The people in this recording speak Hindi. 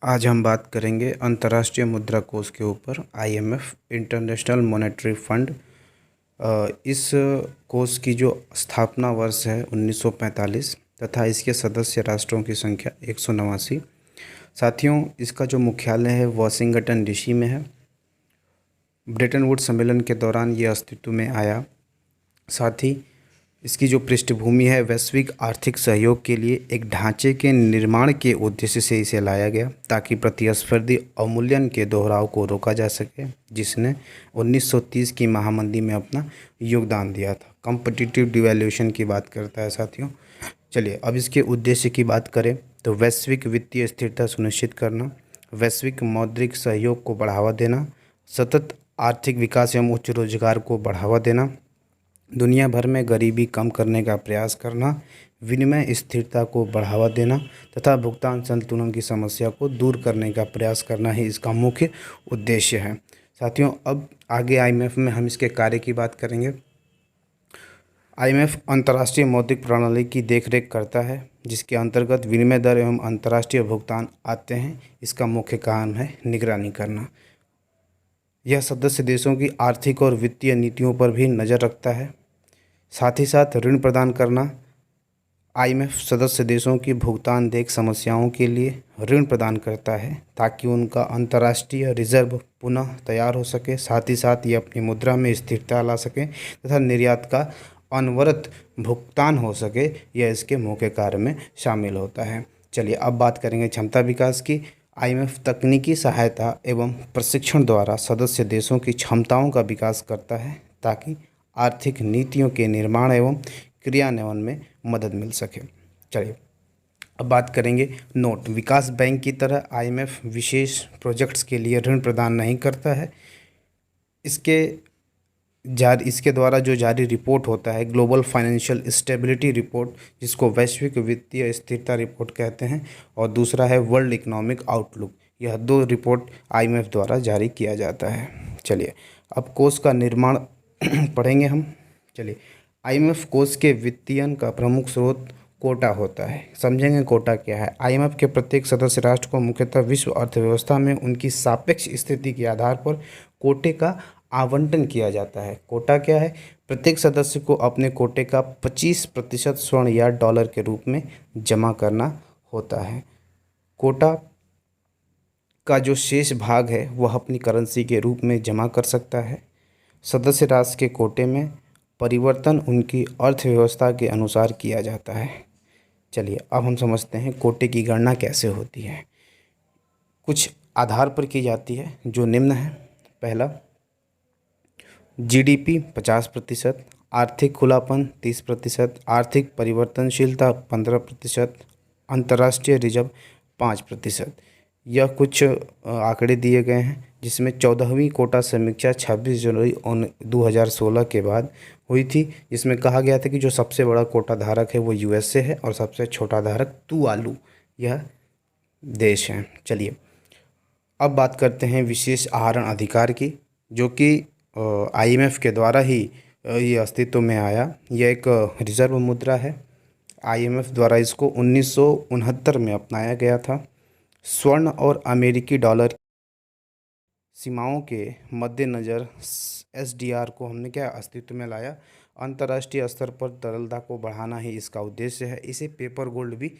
आज हम बात करेंगे अंतर्राष्ट्रीय मुद्रा कोष के ऊपर। IMF international monetary fund. इस कोष की जो स्थापना वर्ष है 1945 तथा इसके सदस्य राष्ट्रों की संख्या 189। साथियों, इसका जो मुख्यालय है वाशिंगटन डीसी में है। ब्रेटन वुड्स सम्मेलन के दौरान ये अस्तित्व में आया। साथ ही इसकी जो पृष्ठभूमि है वैश्विक आर्थिक सहयोग के लिए एक ढांचे के निर्माण के उद्देश्य से इसे लाया गया, ताकि प्रतिस्पर्धी अवमूल्यन के दोहराव को रोका जा सके, जिसने 1930 की महामंदी में अपना योगदान दिया था। कॉम्पिटिटिव डिवैल्यूएशन की बात करता है साथियों। चलिए अब इसके उद्देश्य की बात करें तो वैश्विक वित्तीय स्थिरता सुनिश्चित करना, वैश्विक मौद्रिक सहयोग को बढ़ावा देना, सतत आर्थिक विकास एवं उच्च रोजगार को बढ़ावा देना, दुनिया भर में गरीबी कम करने का प्रयास करना, विनिमय स्थिरता को बढ़ावा देना तथा भुगतान संतुलन की समस्या को दूर करने का प्रयास करना ही इसका मुख्य उद्देश्य है। साथियों, अब आगे आईएमएफ में हम इसके कार्य की बात करेंगे। आईएमएफ अंतर्राष्ट्रीय मौद्रिक प्रणाली की देखरेख करता है, जिसके अंतर्गत विनिमय दर एवं अंतर्राष्ट्रीय भुगतान आते हैं। इसका मुख्य काम है निगरानी करना। यह सदस्य देशों की आर्थिक और वित्तीय नीतियों पर भी नज़र रखता है। साथ ही साथ ऋण प्रदान करना। आईएमएफ सदस्य देशों की भुगतान देय समस्याओं के लिए ऋण प्रदान करता है, ताकि उनका अंतर्राष्ट्रीय रिजर्व पुनः तैयार हो सके। साथ ही साथ ये अपनी मुद्रा में स्थिरता ला सके तथा निर्यात का अनवरत भुगतान हो सके। यह इसके मुख्य कार्य में शामिल होता है। चलिए अब बात करेंगे क्षमता विकास की। आईएमएफ तकनीकी सहायता एवं प्रशिक्षण द्वारा सदस्य देशों की क्षमताओं का विकास करता है, ताकि आर्थिक नीतियों के निर्माण एवं क्रियान्वयन में मदद मिल सके। चलिए अब बात करेंगे नोट। विकास बैंक की तरह आईएमएफ विशेष प्रोजेक्ट्स के लिए ऋण प्रदान नहीं करता है। इसके द्वारा जो जारी रिपोर्ट होता है ग्लोबल फाइनेंशियल स्टेबिलिटी रिपोर्ट, जिसको वैश्विक वित्तीय स्थिरता रिपोर्ट कहते हैं, और दूसरा है वर्ल्ड इकोनॉमिक आउटलुक। यह दो रिपोर्ट आईएमएफ द्वारा जारी किया जाता है। चलिए अब कोष का निर्माण पढ़ेंगे हम। चलिए, आईएमएफ कोष के वित्तीयन का प्रमुख स्रोत कोटा होता है। समझेंगे कोटा क्या है। आईएमएफ के प्रत्येक सदस्य राष्ट्र को मुख्यतः विश्व अर्थव्यवस्था में उनकी सापेक्ष स्थिति के आधार पर कोटे का आवंटन किया जाता है। कोटा क्या है? प्रत्येक सदस्य को अपने कोटे का 25% स्वर्ण या डॉलर के रूप में जमा करना होता है। कोटा का जो शेष भाग है वह अपनी करेंसी के रूप में जमा कर सकता है। सदस्य राष्ट्र के कोटे में परिवर्तन उनकी अर्थव्यवस्था के अनुसार किया जाता है। चलिए अब हम समझते हैं कोटे की गणना कैसे होती है। कुछ आधार पर की जाती है जो निम्न है। पहला, जीडीपी 50%, आर्थिक खुलापन 30%, आर्थिक परिवर्तनशीलता 15%, अंतर्राष्ट्रीय रिजर्व 5%। यह कुछ आंकड़े दिए गए हैं, जिसमें 14वीं कोटा समीक्षा 26 जनवरी 2016 के बाद हुई थी, जिसमें कहा गया था कि जो सबसे बड़ा कोटा धारक है वो यूएसए है और सबसे छोटा धारक तुवालू यह देश है। चलिए अब बात करते हैं विशेष आहरण अधिकार की, जो कि आईएमएफ के द्वारा ही ये अस्तित्व में आया। यह एक रिजर्व मुद्रा है। आईएमएफ द्वारा इसको 1969 में अपनाया गया था। स्वर्ण और अमेरिकी डॉलर सीमाओं के मद्देनज़र एसडीआर को हमने क्या अस्तित्व में लाया। अंतर्राष्ट्रीय स्तर पर तरलता को बढ़ाना ही इसका उद्देश्य है। इसे पेपर गोल्ड भी